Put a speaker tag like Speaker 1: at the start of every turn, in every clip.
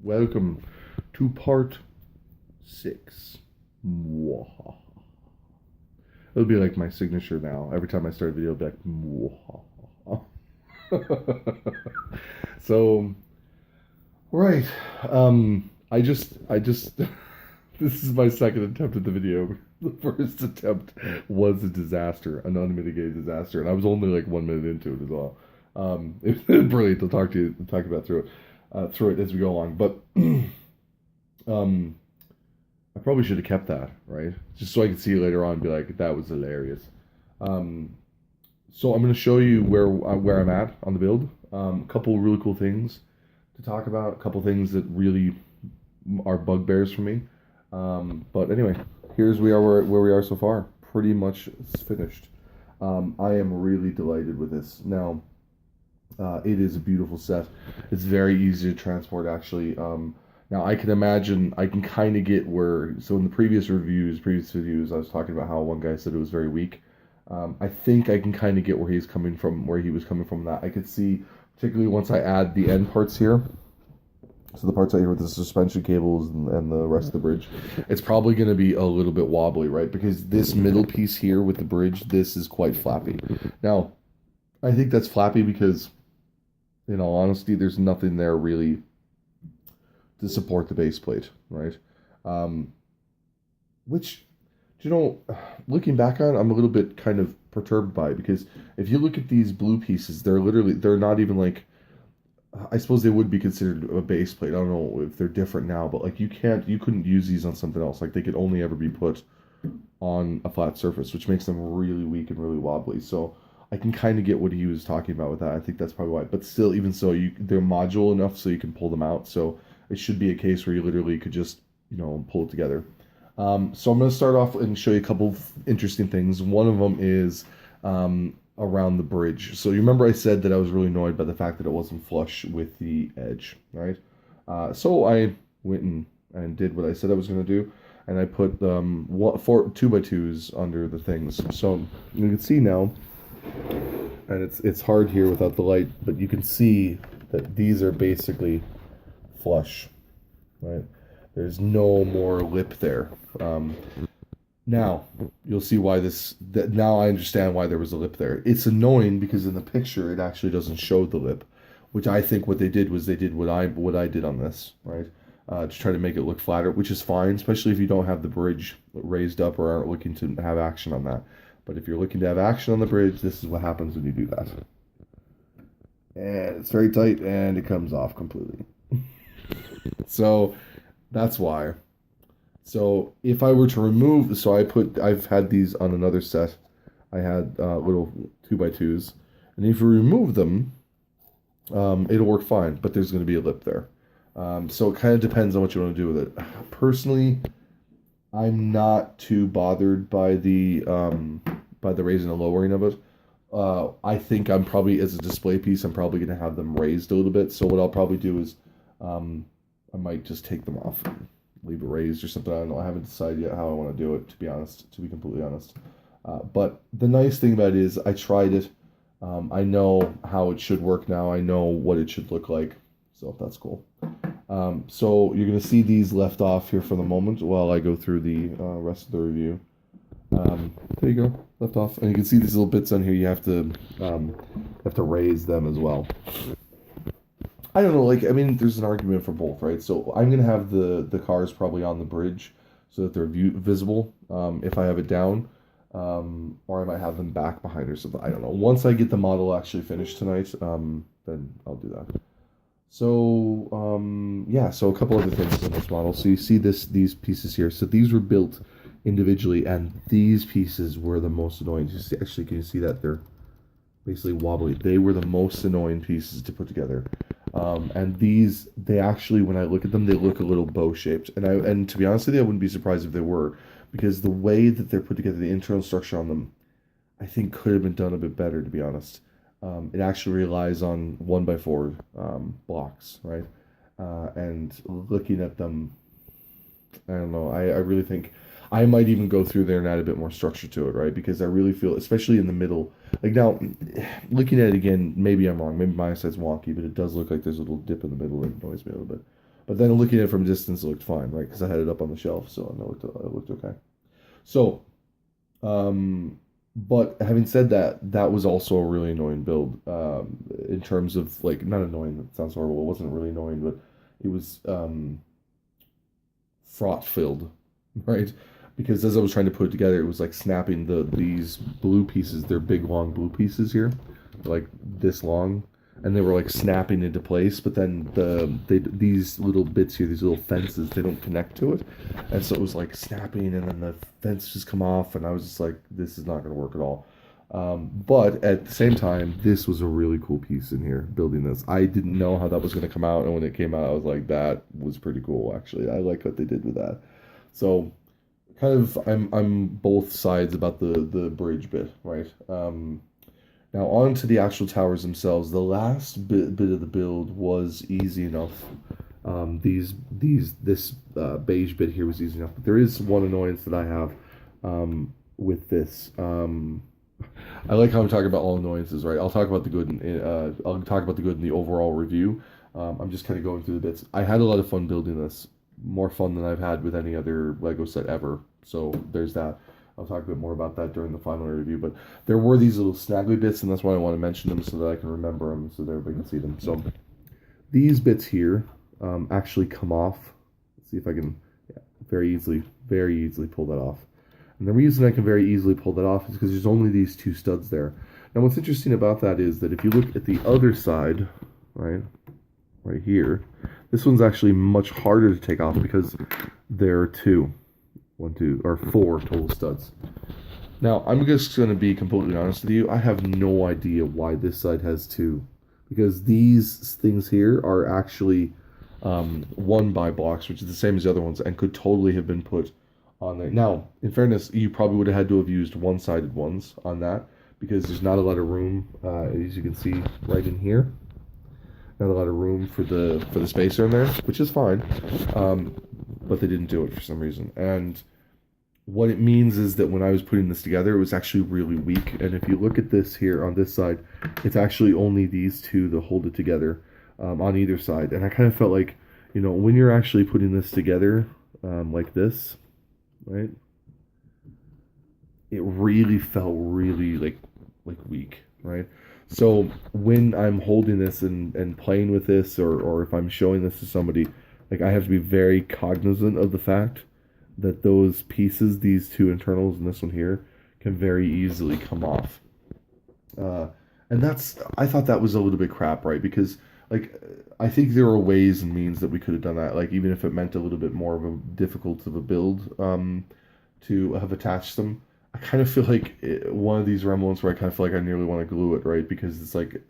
Speaker 1: Welcome to part 6. Mwahaha. It'll be like my signature now. Every time I start a video, I'll be like, Mwahaha. So, right. I just, this is my second attempt at the video. The first attempt was a disaster, an unmitigated disaster, and I was only like 1 minute into it as well. It was brilliant to talk about through it as we go along. But um, I probably should have kept that, right? Just so I could see it later on and be like, that was hilarious. Um, so I'm going to show you where I'm at on the build. A couple really cool things to talk about. A couple things that really are bugbears for me. But anyway, here's where we are so far. Pretty much finished. I am really delighted with this. Now, it is a beautiful set. It's very easy to transport, actually. Now, I can imagine, I can kind of get where, so in the previous videos, I was talking about how one guy said it was very weak. I think I can kind of get where where he was coming from that. I could see, particularly once I add the end parts here, so the parts out here with the suspension cables and the rest of the bridge, it's probably going to be a little bit wobbly, right? Because this middle piece here with the bridge, this is quite flappy. Now, I think that's flappy because, in all honesty, there's nothing there really to support the base plate, right? Um, which, looking back on, I'm a little bit kind of perturbed by, because if you look at these blue pieces, they're not even like, I suppose they would be considered a base plate. I don't know if they're different now, but like you couldn't use these on something else. Like they could only ever be put on a flat surface, which makes them really weak and really wobbly. So I can kind of get what he was talking about with that. I think that's probably why. But still, even so, they're modular enough so you can pull them out. So it should be a case where you literally could just pull it together. So I'm going to start off and show you a couple of interesting things. One of them is around the bridge. So you remember I said that I was really annoyed by the fact that it wasn't flush with the edge, right? So I went and did what I said I was going to do, and I put 2x2s under the things. So you can see now, and it's hard here without the light, but you can see that these are basically flush, right? There's no more lip there. Now you'll see why now I understand why there was a lip there. It's annoying because in the picture it actually doesn't show the lip, which I think what they did was they did what I did on this, right? To try to make it look flatter, which is fine, especially if you don't have the bridge raised up or aren't looking to have action on that. But if you're looking to have action on the bridge, this is what happens when you do that. And it's very tight and it comes off completely. So that's why. So if I were to remove, I've had these on another set. I had little 2x2s, and if you remove them, it'll work fine. But there's going to be a lip there. So it kind of depends on what you want to do with it. Personally, I'm not too bothered by the raising and lowering of it. I think I'm probably, as a display piece, I'm probably going to have them raised a little bit. So what I'll probably do is I might just take them off and leave it raised or something. I don't know. I haven't decided yet how I want to do it, to be completely honest. But the nice thing about it is I tried it. I know how it should work now. I know what it should look like. So that's cool. So you're going to see these left off here for the moment while I go through the rest of the review. There you go, left off. And you can see these little bits on here. You have to raise them as well. I don't know, there's an argument for both, right? So I'm going to have the cars probably on the bridge so that they're visible if I have it down, or I might have them back behind or something. I don't know. Once I get the model actually finished tonight, then I'll do that. So, yeah, so a couple other things in this model. So you see these pieces here. So these were built individually, and these pieces were the most annoying. Actually, can you see that? They're basically wobbly. They were the most annoying pieces to put together. And they actually, when I look at them, they look a little bow-shaped. And to be honest with you, I wouldn't be surprised if they were, because the way that they're put together, the internal structure on them, I think could have been done a bit better, to be honest. It actually relies on 1x4 blocks, right? And looking at them, I don't know, I really think I might even go through there and add a bit more structure to it, right? Because I really feel, especially in the middle, like now, looking at it again, maybe I'm wrong, maybe my side's wonky, but it does look like there's a little dip in the middle that annoys me a little bit. But then looking at it from a distance, it looked fine, right? Because I had it up on the shelf, so it looked okay. So, but having said that, that was also a really annoying build. In terms of like not annoying. That sounds horrible. It wasn't really annoying, but it was fraught filled, right? Because as I was trying to put it together, it was like snapping these blue pieces. They're big long blue pieces here, like this long, and they were like snapping into place. But then these little bits here, these little fences, they don't connect to it, and so it was like snapping, and then the fence just come off, and I was just like, this is not going to work at all. But at the same time, this was a really cool piece in here, building this. I didn't know how that was going to come out, and when it came out, I was like, that was pretty cool, actually. I like what they did with that. So, kind of, I'm both sides about the bridge bit, right? Now, on to the actual towers themselves. The last bit of the build was easy enough. This beige bit here was easy enough. But there is one annoyance that I have with this. I like how I'm talking about all annoyances, right? I'll talk about the good. I'll talk about the good in the overall review. I'm just kind of going through the bits. I had a lot of fun building this, more fun than I've had with any other Lego set ever. So there's that. I'll talk a bit more about that during the final review. But there were these little snaggly bits, and that's why I want to mention them so that I can remember them, so that everybody can see them. So these bits here actually come off. Let's see if I can very easily pull that off. And the reason I can very easily pull that off is because there's only these two studs there. Now what's interesting about that is that if you look at the other side, right here, this one's actually much harder to take off because there are four total studs. Now I'm just going to be completely honest with you. I have no idea why this side has two, because these things here are actually 1x blocks, which is the same as the other ones, and could totally have been put on there. Now, in fairness, you probably would have had to have used one-sided ones on that, because there's not a lot of room, as you can see right in here. Not a lot of room for the spacer in there, which is fine, but they didn't do it for some reason. And what it means is that when I was putting this together, it was actually really weak. And if you look at this here on this side, it's actually only these two that hold it together on either side. And I kind of felt like, when you're actually putting this together like this, right? It really felt really like weak, right? So when I'm holding this and playing with this, or if I'm showing this to somebody, like, I have to be very cognizant of the fact that those pieces, these two internals and this one here, can very easily come off. And I thought that was a little bit crap, right? Because, like, I think there are ways and means that we could have done that, like, even if it meant a little bit more of a difficult of a build to have attached them. I kind of feel like one of these remnants where I kind of feel like I nearly want to glue it, right? Because it's like,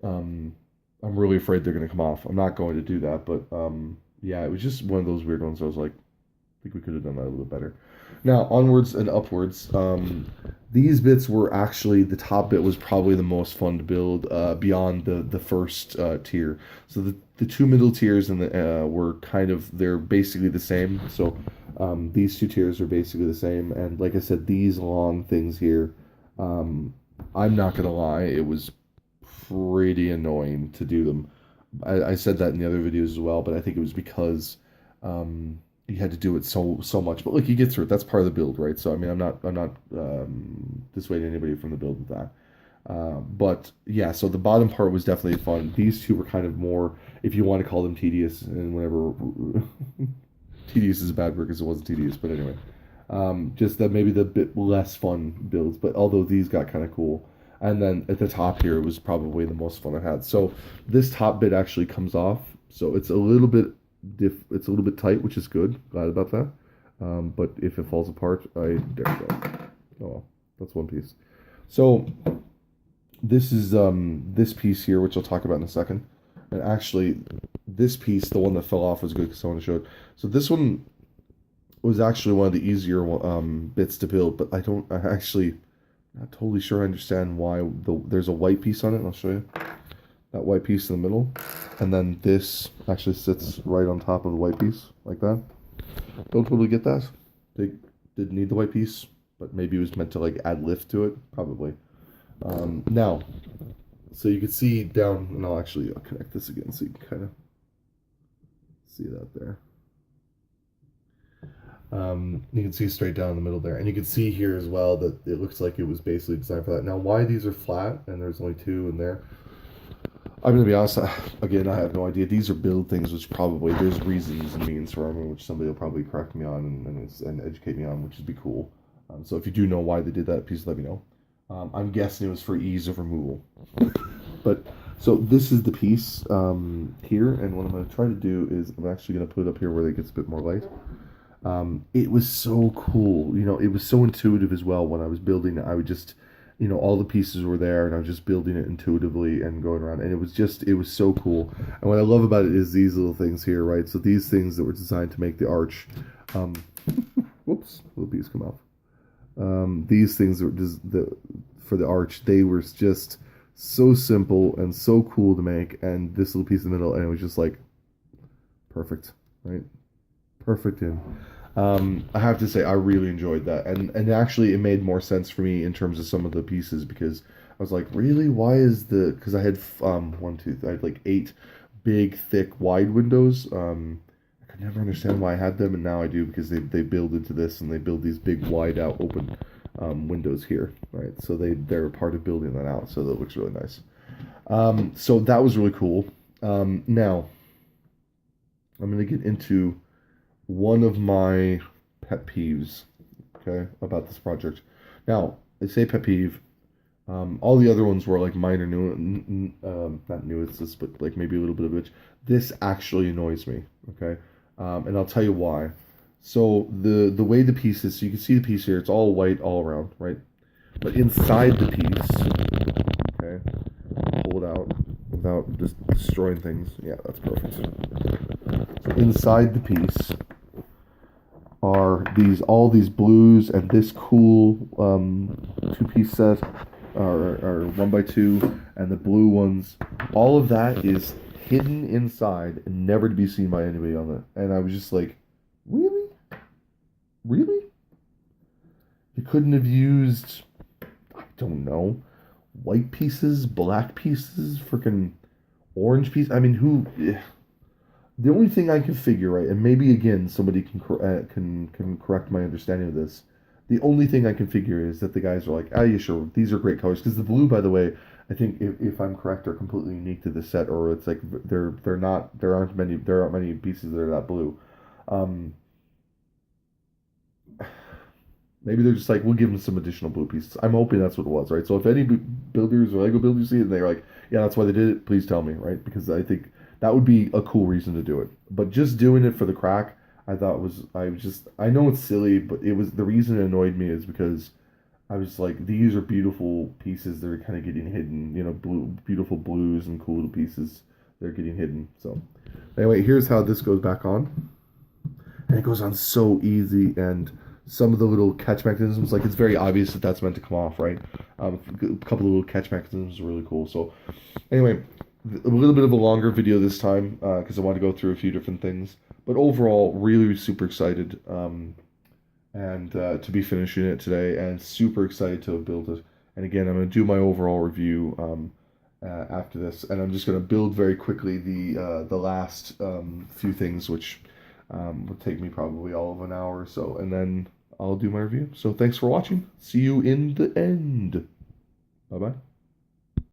Speaker 1: I'm really afraid they're going to come off. I'm not going to do that, but yeah, it was just one of those weird ones. I was like, I think we could have done that a little bit better. Now, onwards and upwards. These bits were actually, the top bit was probably the most fun to build beyond the first tier. So the two middle tiers and were kind of, they're basically the same. So these two tiers are basically the same. And like I said, these long things here, I'm not going to lie, it was pretty annoying to do them. I said that in the other videos as well, but I think it was because you had to do it so much. But look, you get through it. That's part of the build, right? So I mean, I'm not dissuading anybody from the build with that. But yeah, so the bottom part was definitely fun. These two were kind of more, if you want to call them tedious, and whatever. Tedious is a bad word because it wasn't tedious, but anyway. Just that maybe the bit less fun builds, but although these got kind of cool. And then at the top here was probably the most fun I had. So this top bit actually comes off. So it's a little bit it's a little bit tight, which is good. Glad about that. But if it falls apart, there we go. Oh well, that's one piece. So this is this piece here, which I'll talk about in a second. And actually, this piece, the one that fell off, was good because I want to show it. So this one was actually one of the easier bits to build, but I'm actually not totally sure I understand why there's a white piece on it. I'll show you. That white piece in the middle, and then this actually sits right on top of the white piece, like that. Don't totally get that. They didn't need the white piece, but maybe it was meant to like add lift to it, probably. Now, so you can see down, and I'll connect this again so you can kind of See that there. You can see straight down the middle there, and you can see here as well that it looks like it was basically designed for that. Now, why these are flat and there's only two in there, I'm gonna be honest. Again, I have no idea. These are build things, which probably there's reasons and means for them, which somebody will probably correct me on and educate me on, which would be cool. So if you do know why they did that, please let me know. I'm guessing it was for ease of removal. But so this is the piece here, and what I'm going to try to do is I'm actually going to put it up here where it gets a bit more light. It was so cool, it was so intuitive as well. When I was building it, I would just, all the pieces were there, and I was just building it intuitively and going around, and it was so cool. And what I love about it is these little things here, right? So these things that were designed to make the arch, whoops, little piece come off. These things were just for the arch, they were just so simple and so cool to make, and this little piece in the middle, and it was just like perfect, right? Perfect in. I have to say I really enjoyed that, and actually it made more sense for me in terms of some of the pieces, because I was like, really, why is because I had I had like 8 big thick wide windows. I could never understand why I had them, and now I do, because they build into this, and they build these big wide out open windows here, right? So they're part of building that out, so that looks really nice. So that was really cool. Now I'm going to get into one of my pet peeves, okay, about this project. Now, I say pet peeve. All the other ones were like minor not nuances, but like maybe a little bit of it. This actually annoys me, okay, and I'll tell you why. So the way the piece is, so you can see the piece here. It's all white all around, right? But inside the piece, okay, pull it out without just destroying things. Yeah, that's perfect. So inside the piece are all these blues and this cool 2-piece set, or 1x2, and the blue ones. All of that is hidden inside and never to be seen by anybody on it. And I was just like, really? Really? You couldn't have used, I don't know, white pieces, black pieces, freaking orange pieces? I mean, who? The only thing I can figure, right, and maybe again somebody can correct my understanding of this. The only thing I can figure is that the guys are like, yeah, sure, these are great colors. Because the blue, by the way, I think if I'm correct, are completely unique to the set, or it's like there aren't many pieces that are that blue. Maybe they're just like, we'll give them some additional blue pieces. I'm hoping that's what it was, right? So if any builders or Lego builders see it and they're like, yeah, that's why they did it, please tell me, right? Because I think that would be a cool reason to do it. But just doing it for the crack, I know it's silly, but it was, the reason it annoyed me is because I was like, these are beautiful pieces that are kind of getting hidden, beautiful blues and cool little pieces. They're getting hidden. So anyway, here's how this goes back on. And it goes on so easy, and some of the little catch mechanisms, like it's very obvious that that's meant to come off, right? A couple of little catch mechanisms are really cool. So anyway, a little bit of a longer video this time, because I want to go through a few different things. But overall, really super excited and to be finishing it today, and super excited to have built it. And again, I'm going to do my overall review after this, and I'm just going to build very quickly the last few things, which would take me probably all of an hour or so, and then I'll do my review. So thanks for watching. See you in the end. Bye-bye.